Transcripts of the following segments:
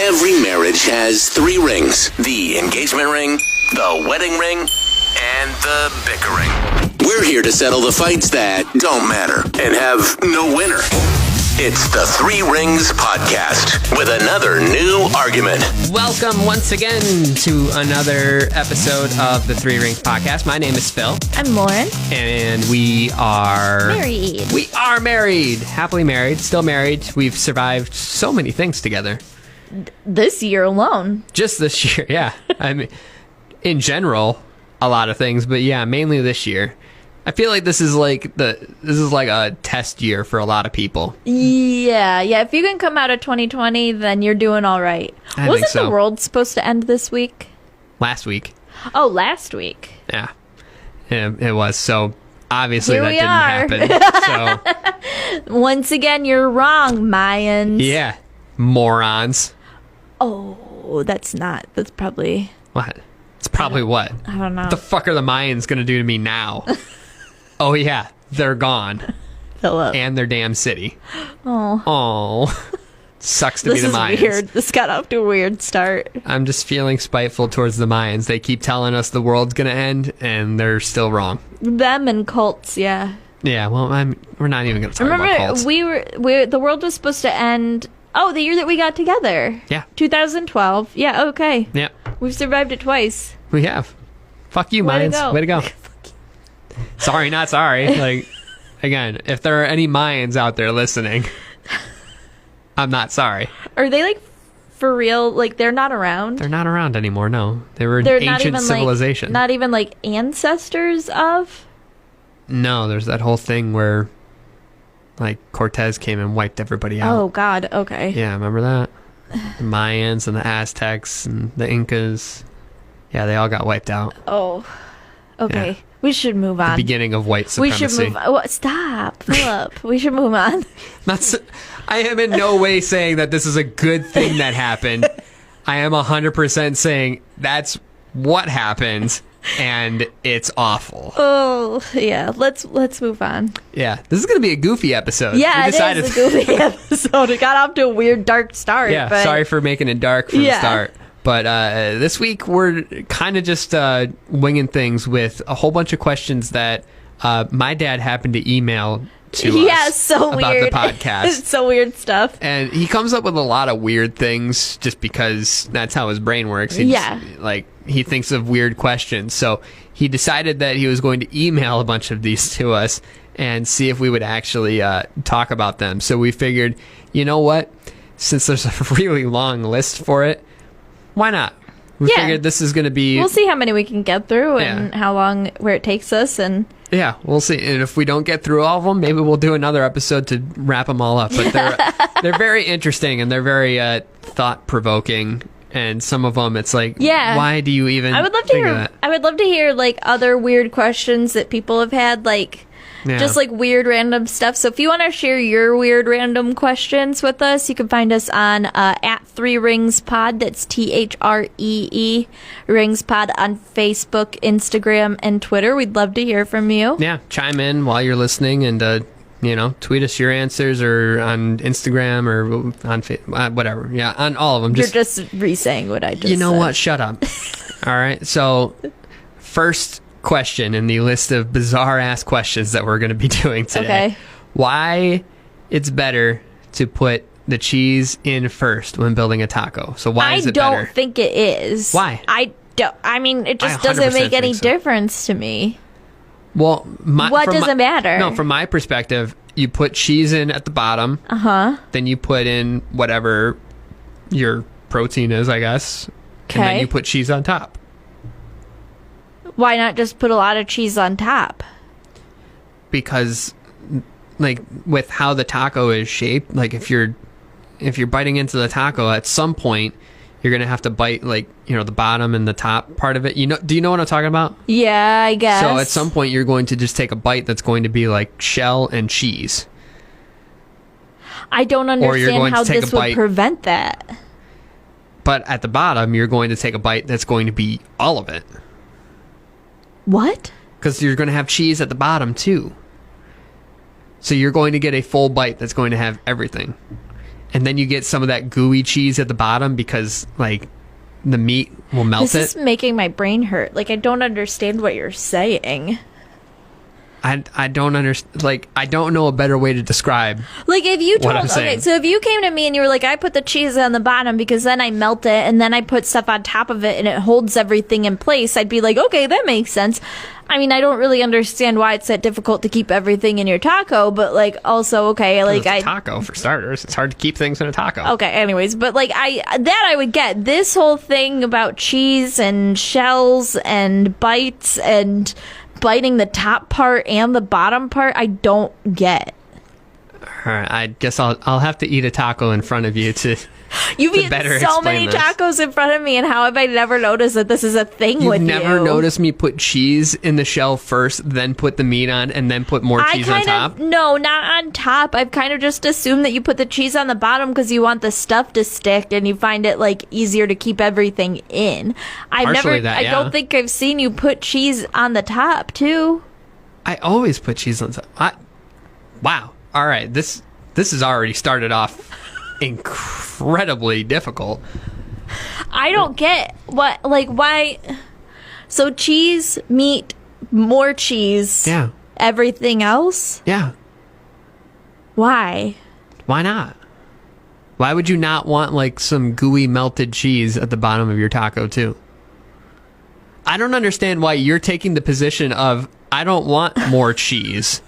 Every marriage has 3 rings. The engagement ring, the wedding ring, and the bicker ring. We're here to settle the fights that don't matter and have no winner. It's the 3 Rings Podcast with another new argument. Welcome once again to another episode of the 3 Rings Podcast. My name is Phil. I'm Lauren. And we are... married. We are married. Happily married. Still married. We've survived so many things together. This year alone. Just this year, yeah. I mean, in general, a lot of things. But yeah, mainly this year. I feel like this is like a test year for a lot of people. Yeah. If you can come out of 2020, then you're doing all right. Wasn't the world supposed to end this week? Last week. Oh, last week. Yeah, it was. So obviously Here that didn't happen. So once again, you're wrong, Mayans. Yeah, morons. Oh, that's probably... What? It's probably what? I don't know. What the fuck are the Mayans going to do to me now? Oh, yeah. They're gone. Philip. And their damn city. Oh. Sucks to be the Mayans. This is weird. This got off to a weird start. I'm just feeling spiteful towards the Mayans. They keep telling us the world's going to end, and they're still wrong. Them and cults, yeah. Yeah, well, we're not even going to talk about cults. Remember, the world was supposed to end... Oh, the year that we got together. Yeah. 2012. Yeah, okay. Yeah. We've survived it twice. We have. Fuck you, Mayans. Way to go. Sorry, not sorry. Like, again, if there are any Mayans out there listening, I'm not sorry. Are they, like, for real? Like, they're not around? They're not around anymore, no. They were an ancient civilization. Not even, like, ancestors of? No, there's that whole thing where, like, Cortez came and wiped everybody out. Oh, God, okay. Yeah, remember that? The Mayans and the Aztecs and the Incas. Yeah, they all got wiped out. Oh, okay. Yeah. We should move on. The beginning of white supremacy. We should move on. Stop, Philip. We should move on. I am in no way saying that this is a good thing that happened. I am 100% saying that's what happened, and it's awful. Oh, yeah. Let's move on. Yeah, this is going to be a goofy episode. Yeah, it is a goofy episode. It got off to a weird, dark start. Yeah, but... sorry for making it dark from the start. But this week, we're kind of just winging things with a whole bunch of questions that my dad happened to email to us about the podcast. It's so weird stuff. And he comes up with a lot of weird things just because that's how his brain works. He thinks of weird questions. So he decided that he was going to email a bunch of these to us and see if we would actually talk about them. So we figured, you know what? Since there's a really long list for it, why not? We figured this is going to be... We'll see how many we can get through and how long, where it takes us. And yeah, we'll see. And if we don't get through all of them, maybe we'll do another episode to wrap them all up. But they're very interesting and they're very thought-provoking. And some of them, it's like, why do you even think of that? I would love to hear, like, other weird questions that people have had, like... Yeah. Just like weird random stuff. So if you want to share your weird random questions with us, you can find us on at 3 Rings Pod. That's THREE Rings Pod on Facebook, Instagram, and Twitter. We'd love to hear from you. Yeah, chime in while you're listening and tweet us your answers or on Instagram or on whatever. Yeah, on all of them. You're just re-saying what I just said. You know what? Shut up. All right. So first question in the list of bizarre ass questions that we're going to be doing today. Okay. Why it's better to put the cheese in first when building a taco. So why is it better? I don't think it is. Why? I mean, it just doesn't make any difference to me. Well, what does it matter? No, from my perspective, you put cheese in at the bottom. Then you put in whatever your protein is, I guess. Okay. And then you put cheese on top. Why not just put a lot of cheese on top? Because, like, with how the taco is shaped, like, if you're biting into the taco, at some point, you're going to have to bite, like, the bottom and the top part of it. Do you know what I'm talking about? Yeah, I guess. So at some point, you're going to just take a bite that's going to be, like, shell and cheese. I don't understand how this would prevent that. But at the bottom, you're going to take a bite that's going to be all of it. What? Because you're going to have cheese at the bottom, too. So you're going to get a full bite that's going to have everything. and then you get some of that gooey cheese at the bottom because like the meat will melt it. This is making my brain hurt. Like, I don't understand what you're saying. I don't understand. Like, I don't know a better way to describe. Like, if you told, what I'm saying. okay, so if you came to me and you were like, I put the cheese on the bottom because then I melt it and then I put stuff on top of it and it holds everything in place, I'd be like, okay, that makes sense. I mean, I don't really understand why it's that difficult to keep everything in your taco, but like, also, okay, like, it's a taco for starters. It's hard to keep things in a taco. Okay, anyways, but like, I would get. This whole thing about cheese and shells and bites and biting the top part and the bottom part, I don't get. All right, I guess I'll have to eat a taco in front of you to. You've eaten so many tacos in front of me, and how have I never noticed that this is a thing with you? You've never noticed me put cheese in the shell first, then put the meat on, and then put more cheese on top? No, not on top. I've kind of just assumed that you put the cheese on the bottom because you want the stuff to stick, and you find it like easier to keep everything in. I don't think I've seen you put cheese on the top too. I always put cheese on top. Wow. All right. This has already started off incredibly difficult. I don't get why. So cheese, meat, more cheese. Yeah. Everything else? Yeah. Why? Why not? Why would you not want like some gooey melted cheese at the bottom of your taco too? I don't understand why you're taking the position of I don't want more cheese.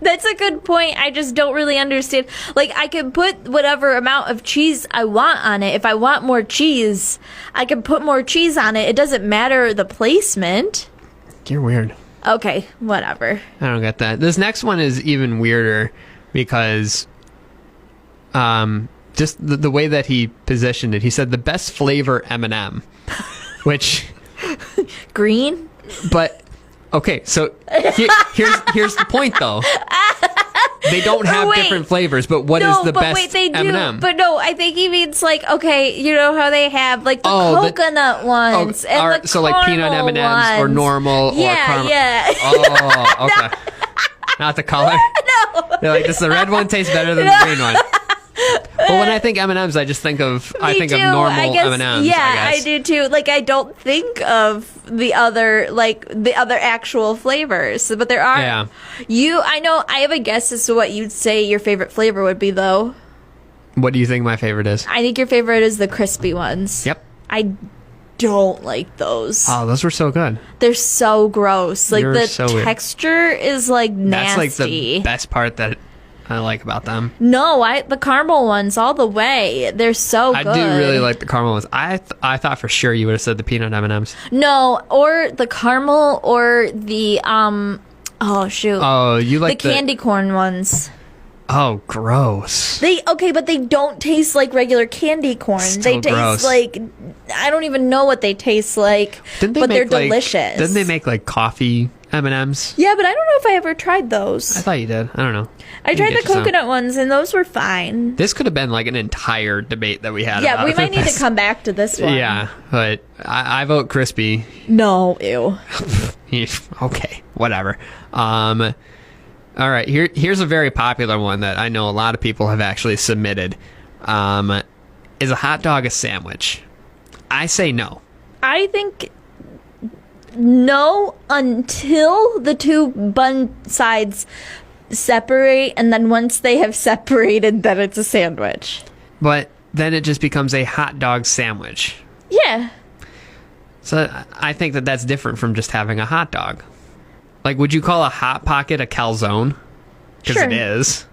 That's a good point. I just don't really understand. Like, I can put whatever amount of cheese I want on it. If I want more cheese, I can put more cheese on it. It doesn't matter the placement. You're weird. Okay, whatever. I don't get that. This next one is even weirder because just the way that he positioned it. He said the best flavor M&M, which... Green? But... Okay, so here's the point, though. They don't have different flavors, but what is the best M&M? But no, I think he means like, okay, you know how they have like the coconut ones and the so like peanut M&Ms or normal or caramel. Yeah. Oh, okay. Not the color? No. They're like, the red one tastes better than the green one. Well, when I think M&Ms, I just think of normal M&Ms. Yeah, I guess. I do too. Like, I don't think of the other actual flavors, but there are. Yeah. I know. I have a guess as to what you'd say your favorite flavor would be, though. What do you think my favorite is? I think your favorite is the crispy ones. Yep. I don't like those. Oh, those were so good. They're so gross. Like, the texture is like nasty. That's like the best part that I like about them. No, the caramel ones all the way. They're so good. I do really like the caramel ones. I thought for sure you would have said the peanut M&Ms. No, or the caramel or the oh shoot. Oh, you like the candy corn ones. Oh, gross. But they don't taste like regular candy corn. They taste like I don't even know what they taste like. But they're delicious. Didn't they make like coffee M&Ms? Yeah, but I don't know if I ever tried those. I thought you did. I don't know. I tried the coconut ones, and those were fine. This could have been like an entire debate that we had. Yeah, we might need to come back to this one. Yeah, but I vote crispy. No, ew. Okay, whatever. All right, here's a very popular one that I know a lot of people have actually submitted. Is a hot dog a sandwich? I say no. I think no until the two bun sides separate, and then once they have separated, then it's a sandwich. But then it just becomes a hot dog sandwich. Yeah. So I think that that's different from just having a hot dog. Like, would you call a Hot Pocket a calzone? Because sure. It is.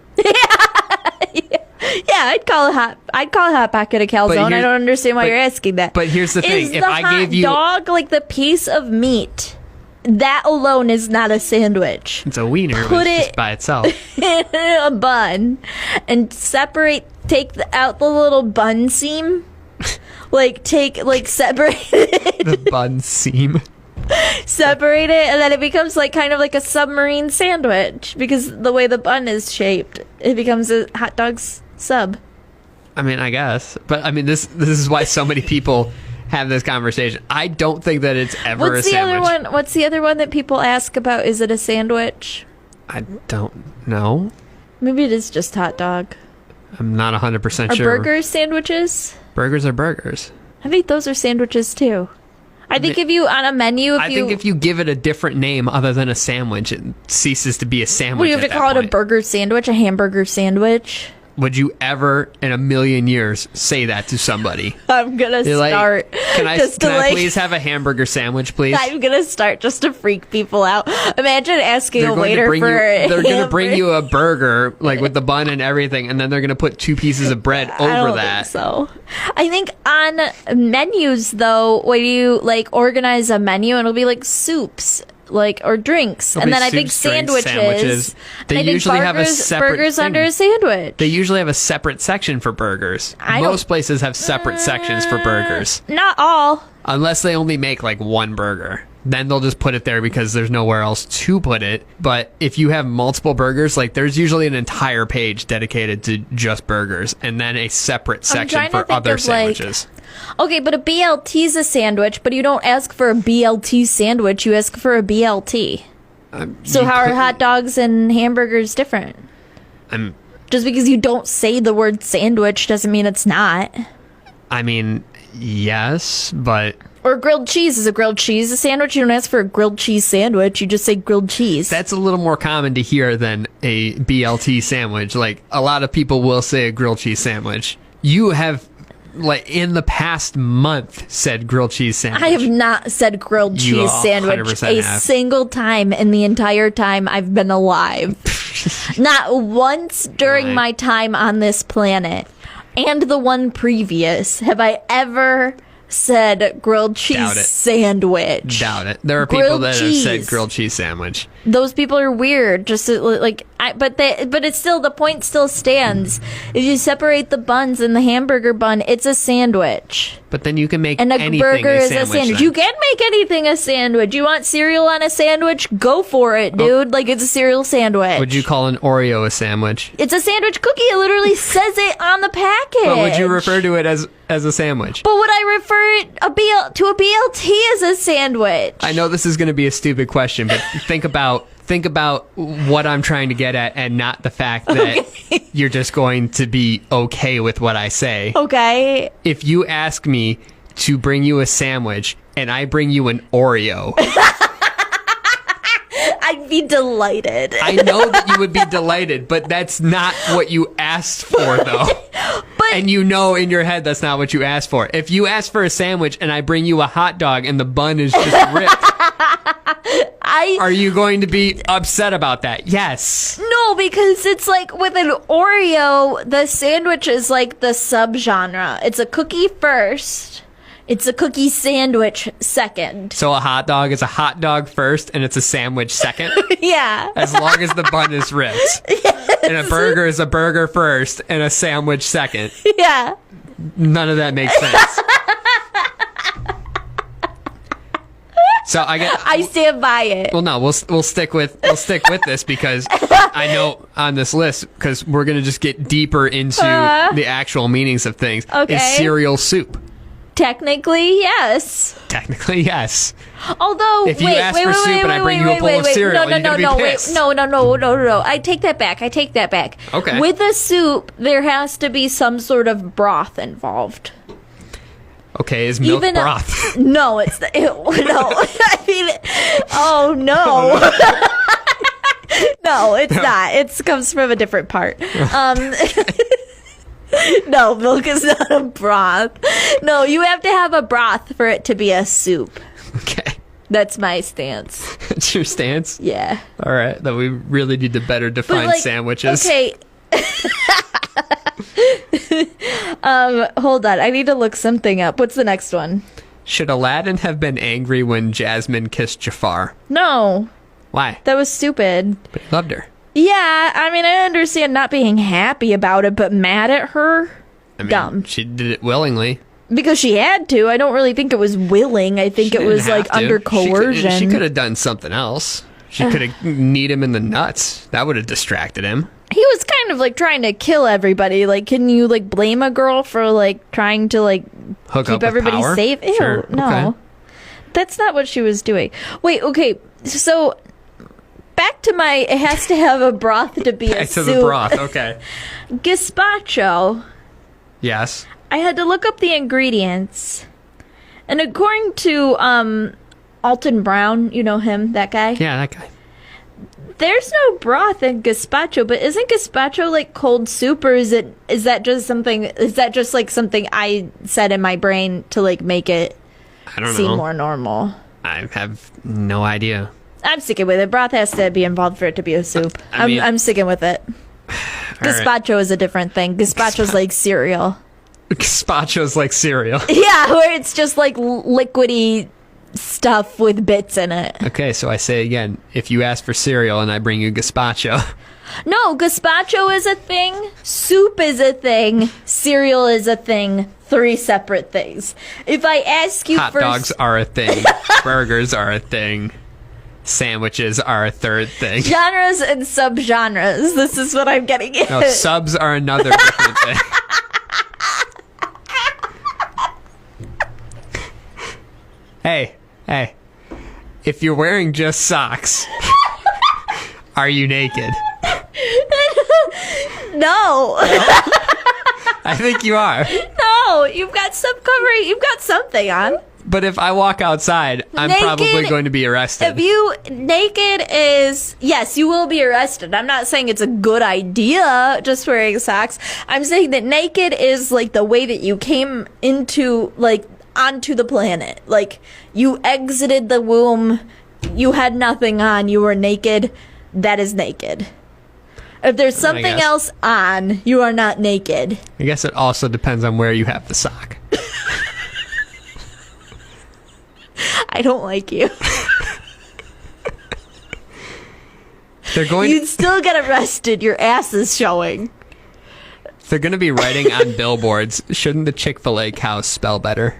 Yeah, I'd call a hot pocket a calzone. I don't understand why you're asking that. But here's the thing: if I gave you a hot dog, like the piece of meat, that alone is not a sandwich. It's a wiener, Put it just by itself in a bun and take out the little bun seam. Separate it. The bun seam. Separate it, and then it becomes like kind of like a submarine sandwich because the way the bun is shaped, it becomes a hot dog's sub. I mean, I guess, but I mean, this is why so many people have this conversation. I don't think that it's ever a sandwich. What's the other one that people ask about? Is it a sandwich? I don't know. Maybe it is just hot dog. I'm not 100% Are sure. burgers sandwiches? Burgers are burgers. I think those are sandwiches too. I think if you on a menu, I think if you give it a different name other than a sandwich, it ceases to be a sandwich. What do you have to call it? A burger sandwich, a hamburger sandwich? Would you ever in a million years say that to somebody? I'm gonna start. Can I please have a hamburger sandwich, please? I'm gonna start just to freak people out. Imagine asking a waiter for they're gonna bring you a burger like with the bun and everything, and then they're gonna put 2 pieces of bread over I don't that. Think so I think on menus though, when you like organize a menu, it'll be like soups. Or drinks, and then I think sandwiches. They usually have a separate burgers thing. under a sandwich. They usually have a separate section for burgers. Most places have separate sections for burgers. Not all. Unless they only make like one burger. Then they'll just put it there because there's nowhere else to put it. But if you have multiple burgers, like there's usually an entire page dedicated to just burgers and then a separate section for other sandwiches. Okay, but a BLT is a sandwich, but you don't ask for a BLT sandwich, you ask for a BLT. So how are hot dogs and hamburgers different? Just because you don't say the word sandwich doesn't mean it's not. I mean, yes, but... Or grilled cheese. Is a grilled cheese a sandwich? You don't ask for a grilled cheese sandwich. You just say grilled cheese. That's a little more common to hear than a BLT sandwich. Like, a lot of people will say a grilled cheese sandwich. You have, like, in the past month said grilled cheese sandwich. I have not said grilled cheese sandwich a single time in the entire time I've been alive. Not once during my time on this planet and the one previous have I ever said grilled cheese sandwich. Doubt it. There are people that have said grilled cheese sandwich. Those people are weird. Just but it's still, the point still stands. If you separate the buns and the hamburger bun, it's a sandwich. But then you can make and anything burger a is sandwich. A sandwich. You can make anything a sandwich. You want cereal on a sandwich? Go for it, dude. Like, it's a cereal sandwich. Would you call an Oreo a sandwich? It's a sandwich cookie. It literally says it on the package. But would you refer to it as a sandwich? But would I refer to a BLT as a sandwich? I know this is going to be a stupid question, but think about what I'm trying to get at and not the fact that you're just going to be okay with what I say. Okay. If you ask me to bring you a sandwich and I bring you an Oreo... I'd be delighted. I know that you would be delighted, but that's not what you asked for, though. And you know in your head that's not what you asked for. If you ask for a sandwich and I bring you a hot dog and the bun is just ripped, are you going to be upset about that? Yes. No, because it's like with an Oreo, the sandwich is like the subgenre. It's a cookie first. It's a cookie sandwich second. So a hot dog is a hot dog first and it's a sandwich second? Yeah. As long as the bun is ripped. Yes. And a burger is a burger first and a sandwich second. Yeah. None of that makes sense. So I stand by it. Well, no, we'll stick with this because I know on this list, because we're gonna just get deeper into the actual meanings of things. Okay. Is cereal soup? Technically, yes. Technically, yes. Although, if you ask for soup and I bring you a bowl of cereal, you're gonna be pissed. No. I take that back. Okay. With a soup, there has to be some sort of broth involved. Okay, is milk broth? No, it's no. I mean, oh no. No, it's not. It comes from a different part. No, milk is not a broth. No, you have to have a broth for it to be a soup. Okay. That's my stance. That's your stance? Yeah. All right. Then we really need to better define sandwiches. Okay. Hold on. I need to look something up. What's the next one? Should Aladdin have been angry when Jasmine kissed Jafar? No. Why? That was stupid. But he loved her. Yeah, I mean, I understand not being happy about it, but mad at her? I mean, dumb. She did it willingly. Because she had to. I don't really think it was willing. I think it was like under coercion. She could have done something else. She could have kneed him in the nuts. That would have distracted him. He was kind of like trying to kill everybody. Like, can you like blame a girl for like trying to like keep everybody safe? Ew, sure. No. Okay. That's not what she was doing. Wait, okay. So back to my, it has to have a broth to be a soup. To the broth, okay. Gazpacho. Yes. I had to look up the ingredients. And according to Alton Brown, you know him, that guy? Yeah, that guy. There's no broth in gazpacho, but isn't gazpacho like cold soup, or is that just something I said in my brain to like make it seem more normal? I have no idea. I'm sticking with it. Broth has to be involved for it to be a soup. I'm sticking with it. Gazpacho is a different thing. Gazpacho's like cereal. Gazpacho's like cereal. Yeah, where it's just like liquidy stuff with bits in it. Okay, so I say again, if you ask for cereal and I bring you gazpacho. No, gazpacho is a thing, soup is a thing, cereal is a thing, 3 separate things. If I ask you Hot dogs are a thing, burgers are a thing, sandwiches are a third thing. Genres and subgenres, this is what I'm getting at. No, subs are another different thing. Hey, if you're wearing just socks, are you naked? No. I think you are. No, you've got some covering, you've got something on. But if I walk outside, I'm probably going to be arrested. Naked is, yes, you will be arrested. I'm not saying it's a good idea just wearing socks. I'm saying that naked is like the way that you came into, like, onto the planet. Like, you exited the womb, you had nothing on, you were naked. That is naked. If there's something else on, you are not naked. I guess it also depends on where you have the sock. I don't like you. You'd still get arrested. Your ass is showing. If they're going to be writing on billboards, shouldn't the Chick-fil-A cows spell better?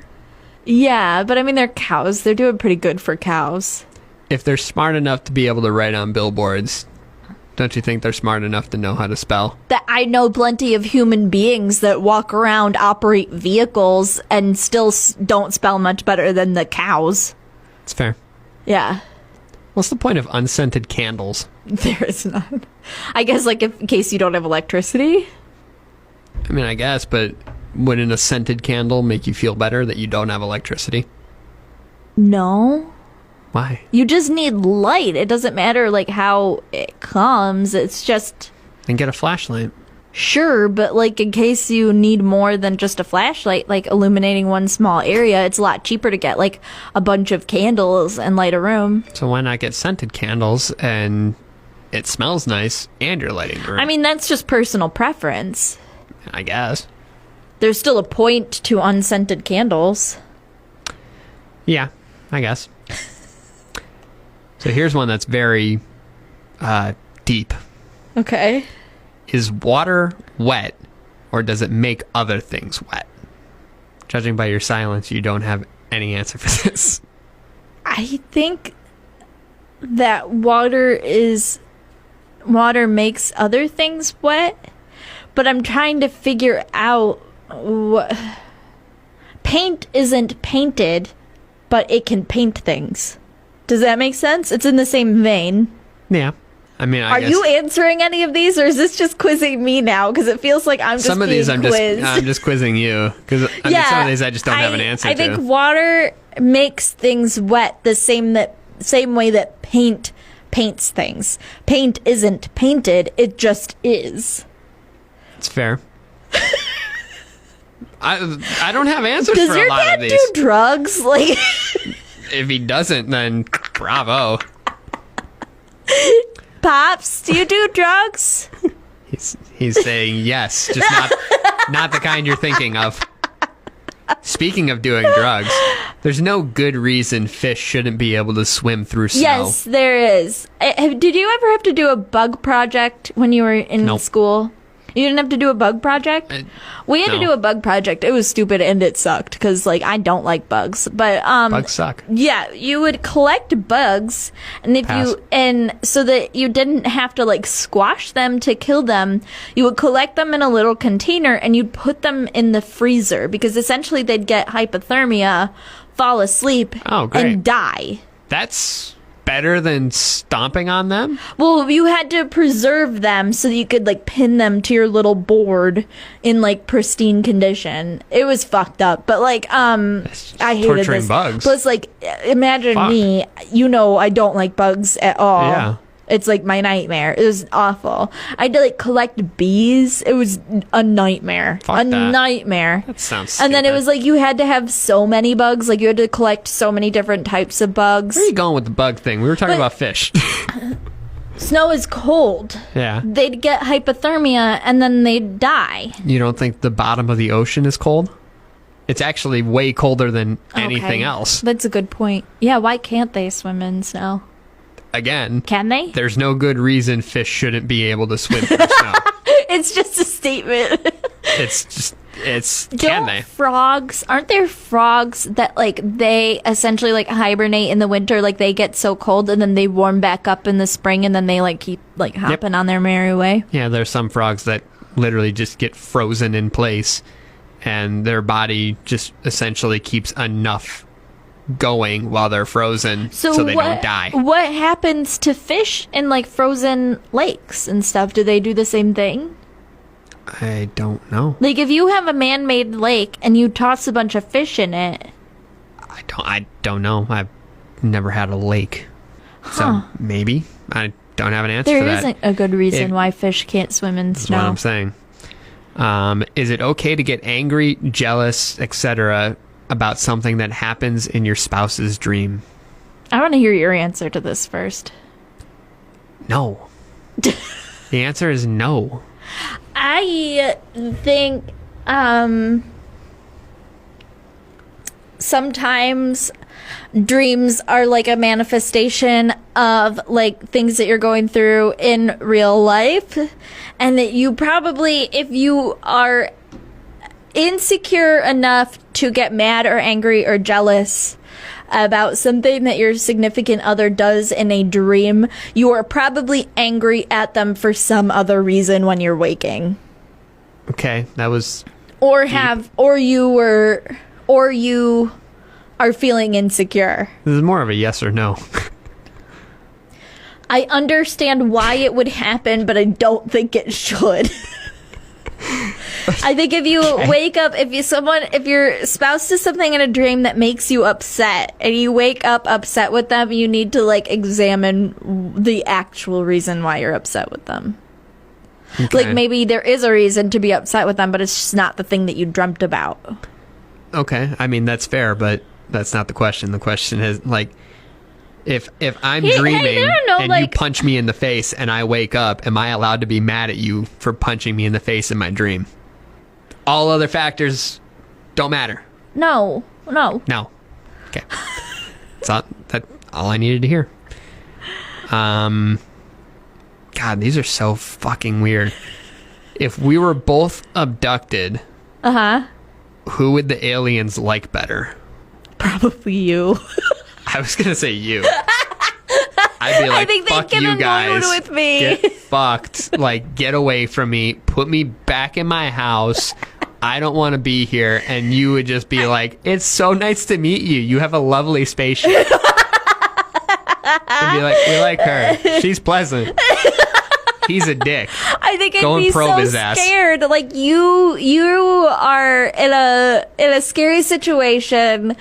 Yeah, but I mean, they're cows. They're doing pretty good for cows. If they're smart enough to be able to write on billboards, don't you think they're smart enough to know how to spell? That I know plenty of human beings that walk around, operate vehicles, and still don't spell much better than the cows. It's fair. Yeah. What's the point of unscented candles? There is none. I guess, like, in case you don't have electricity? I mean, I guess, but wouldn't a scented candle make you feel better that you don't have electricity? No. Why? You just need light. It doesn't matter, like, how it comes. It's just... And get a flashlight. Sure, but, like, in case you need more than just a flashlight, like, illuminating one small area, it's a lot cheaper to get, like, a bunch of candles and light a room. So why not get scented candles and it smells nice and you're lighting the room? I mean, that's just personal preference. I guess. There's still a point to unscented candles. Yeah, I guess. So here's one that's very deep. Okay. Is water wet, or does it make other things wet? Judging by your silence, you don't have any answer for this. I think that water makes other things wet, but I'm trying to figure out what... Paint isn't painted, but it can paint things. Does that make sense? It's in the same vein. Yeah. I mean, I guess. Are you answering any of these, or is this just quizzing me now? Because it feels like I'm just some of these being quizzed. I'm just quizzing you because some of these I just don't have an answer to. I think water makes things wet the same way that paint paints things. Paint isn't painted; it just is. It's fair. I don't have answers for a lot of these. Does your dad do drugs? Like, if he doesn't, then bravo. Pops, do you do drugs? He's saying yes, just not the kind you're thinking of. Speaking of doing drugs, there's no good reason fish shouldn't be able to swim through snow. Yes, there is. Did you ever have to do a bug project when you were in school? You didn't have to do a bug project? We had to do a bug project. It was stupid and it sucked because, like, I don't like bugs. But bugs suck. Yeah, you would collect bugs, and so that you didn't have to, like, squash them to kill them. You would collect them in a little container and you'd put them in the freezer because essentially they'd get hypothermia, fall asleep, and die. That's better than stomping on them? Well, you had to preserve them so that you could like pin them to your little board in like pristine condition. It was fucked up, but like I hated torturing this. bugs. Plus, like imagine me. I don't like bugs at all. Yeah. It's like my nightmare. It was awful. I had to like collect bees. It was a nightmare. Nightmare. That sounds stupid. And then it was like you had to have so many bugs. Like you had to collect so many different types of bugs. Where are you going with the bug thing? We were talking about fish. Snow is cold. Yeah. They'd get hypothermia and then they'd die. You don't think the bottom of the ocean is cold? It's actually way colder than anything else. That's a good point. Yeah, why can't they swim in snow? Again, can they? There's no good reason fish shouldn't be able to swim through snow. It's just a statement. Can they? Aren't there frogs that like they essentially like hibernate in the winter, like they get so cold and then they warm back up in the spring and then they like keep like hopping on their merry way? Yeah, there's some frogs that literally just get frozen in place and their body just essentially keeps enough going while they're frozen so they don't die. What happens to fish in like frozen lakes and stuff? Do they do the same thing? I don't know. Like if you have a man-made lake and you toss a bunch of fish in it. I don't know. I've never had a lake. So maybe. I don't have an answer for that. There isn't a good reason why fish can't swim in snow. That's what I'm saying. Is it okay to get angry, jealous, etc. about something that happens in your spouse's dream? I want to hear your answer to this first. No. The answer is no. I think sometimes dreams are like a manifestation of like things that you're going through in real life, and that you probably, if you are insecure enough to get mad or angry or jealous about something that your significant other does in a dream, you are probably angry at them for some other reason when you're waking. Okay, that was or you are feeling insecure. This is more of a yes or no. I understand why it would happen, but I don't think it should. I think if you wake up, if your spouse does something in a dream that makes you upset and you wake up upset with them, you need to like examine the actual reason why you're upset with them. Okay. Like maybe there is a reason to be upset with them, but it's just not the thing that you dreamt about. Okay, I mean that's fair, but that's not the question. The question is like, if I'm dreaming and you punch me in the face and I wake up, am I allowed to be mad at you for punching me in the face in my dream? All other factors don't matter. No. Okay. That's all I needed to hear. God, these are so fucking weird. If we were both abducted, who would the aliens like better? Probably you. I was gonna say you. I'd be like, I think fuck you guys. With me. Get fucked. Like, get away from me. Put me back in my house. I don't want to be here. And you would just be like, it's so nice to meet you. You have a lovely spaceship. And be like, we like her. She's pleasant. He's a dick. I think I'd be so scared. Like you are in a scary situation.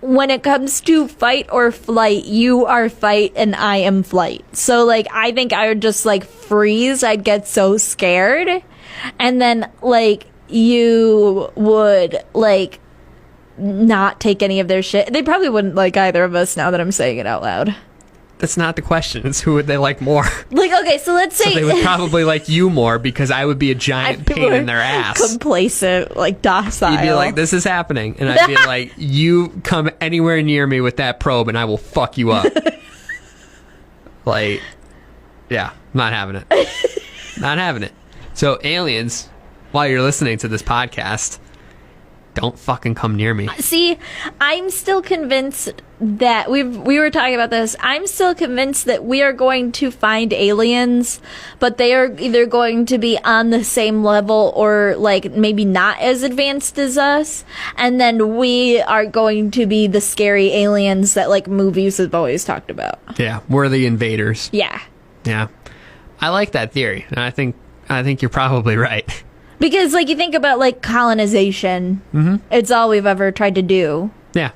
When it comes to fight or flight, you are fight and I am flight. So like I think I would just like freeze. I'd get so scared. And then like you would like not take any of their shit. They probably wouldn't like either of us now that I'm saying it out loud. That's not the question. It's who would they like more. Like, okay, so let's say... So they would probably like you more because I would be a giant pain in their ass. Complacent, like docile. You'd be like, this is happening. And I'd be like, you come anywhere near me with that probe and I will fuck you up. Like, yeah, not having it. Not having it. So aliens, while you're listening to this podcast, don't fucking come near me. See, I'm still convinced that we were talking about this. I'm still convinced that we are going to find aliens, but they are either going to be on the same level or like maybe not as advanced as us, and then we are going to be the scary aliens that like movies have always talked about. Yeah, we're the invaders. Yeah. Yeah. I like that theory, and I think you're probably right. Because like you think about like colonization, it's all we've ever tried to do. Yeah.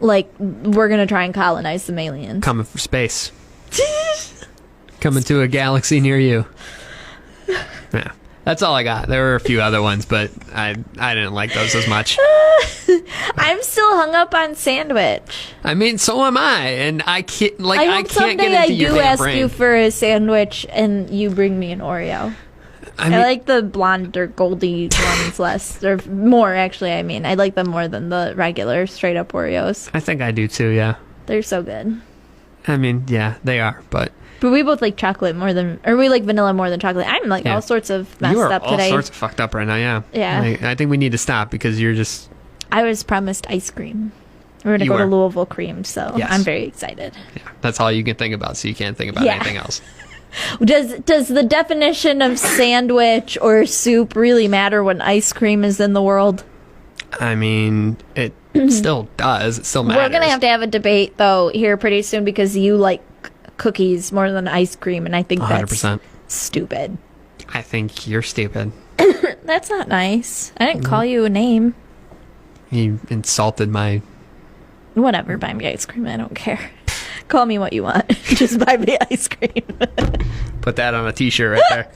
Like, we're going to try and colonize some aliens. Coming for space. Coming to a galaxy near you. Yeah. That's all I got. There were a few other ones, but I didn't like those as much. I'm still hung up on sandwich. I mean, so am I, and I can't I can't get into your damn brain. I do ask you for a sandwich, and you bring me an Oreo. I like the blonde or goldy ones less, or more actually. I mean, I like them more than the regular straight up Oreos. I think I do too. Yeah, they're so good. I mean, yeah, they are, but we both like chocolate more than, or we like vanilla more than chocolate. I'm like all sorts of messed up today. All sorts of fucked up right now. Yeah, yeah. I think we need to stop because you're just. I was promised ice cream. We're gonna go to Louisville Cream, so yes. I'm very excited. Yeah, that's all you can think about, so you can't think about anything else. Does the definition of sandwich or soup really matter when ice cream is in the world? I mean, it still does. It still matters. We're going to have a debate, though, here pretty soon because you like cookies more than ice cream, and I think 100%. That's stupid. I think you're stupid. That's not nice. I didn't call you a name. You insulted my... Whatever, buy me ice cream. I don't care. Call me what you want. Just buy me ice cream. Put that on a t-shirt right there.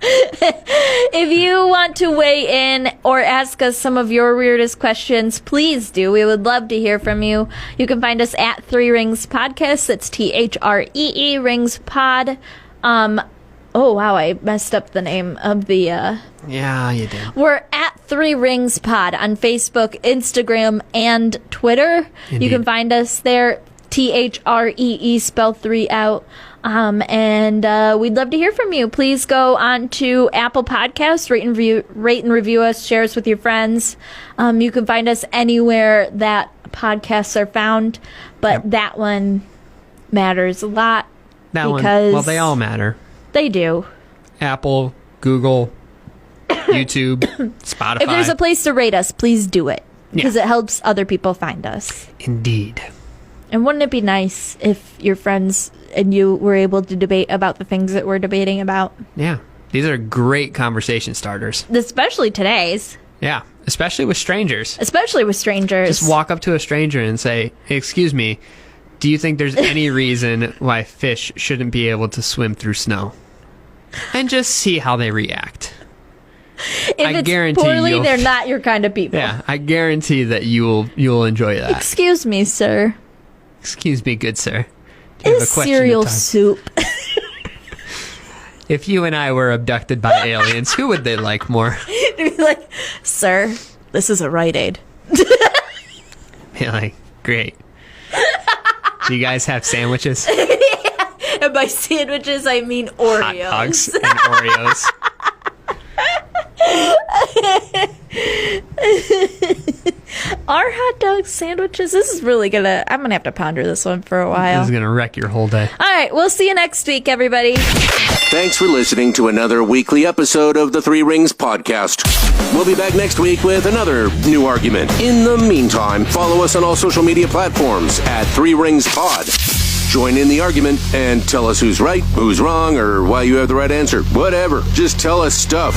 If you want to weigh in or ask us some of your weirdest questions, please do. We would love to hear from you. You can find us at 3 Rings Podcast. That's THREE Rings Pod. Oh, wow, I messed up the name of the... Yeah, you did. We're at 3 Rings Pod on Facebook, Instagram, and Twitter. Indeed. You can find us there. THREE, spell 3 out. And we'd love to hear from you. Please go on to Apple Podcasts, rate and review us, share us with your friends. You can find us anywhere that podcasts are found, but that one matters a lot. Well, they all matter. They do. Apple, Google, YouTube, Spotify. If there's a place to rate us, please do it, because it helps other people find us. Indeed. And wouldn't it be nice if your friends and you were able to debate about the things that we're debating about? Yeah. These are great conversation starters. Especially today's. Yeah. Especially with strangers. Just walk up to a stranger and say, "Excuse me, do you think there's any reason why fish shouldn't be able to swim through snow?" And just see how they react. If it's poorly, they're not your kind of people. Yeah. I guarantee that you'll enjoy that. Excuse me, sir. Excuse me, good sir. Is cereal soup? If you and I were abducted by aliens, who would they like more? They'd be like, "Sir, this is a Rite Aid." Be like, "Great. Do you guys have sandwiches?" Yeah. And by sandwiches, I mean Oreos. Hot dogs and Oreos. Are hot dogs sandwiches? This is really I'm gonna have to ponder this one for a while. This is gonna wreck your whole day. All right, we'll see you next week, everybody. Thanks for listening to another weekly episode of the 3 Rings Podcast. We'll be back next week with another new argument. In the meantime, follow us on all social media platforms at 3 Rings Pod. Join in the argument and tell us who's right, who's wrong, or why you have the right answer. Whatever. Just tell us stuff.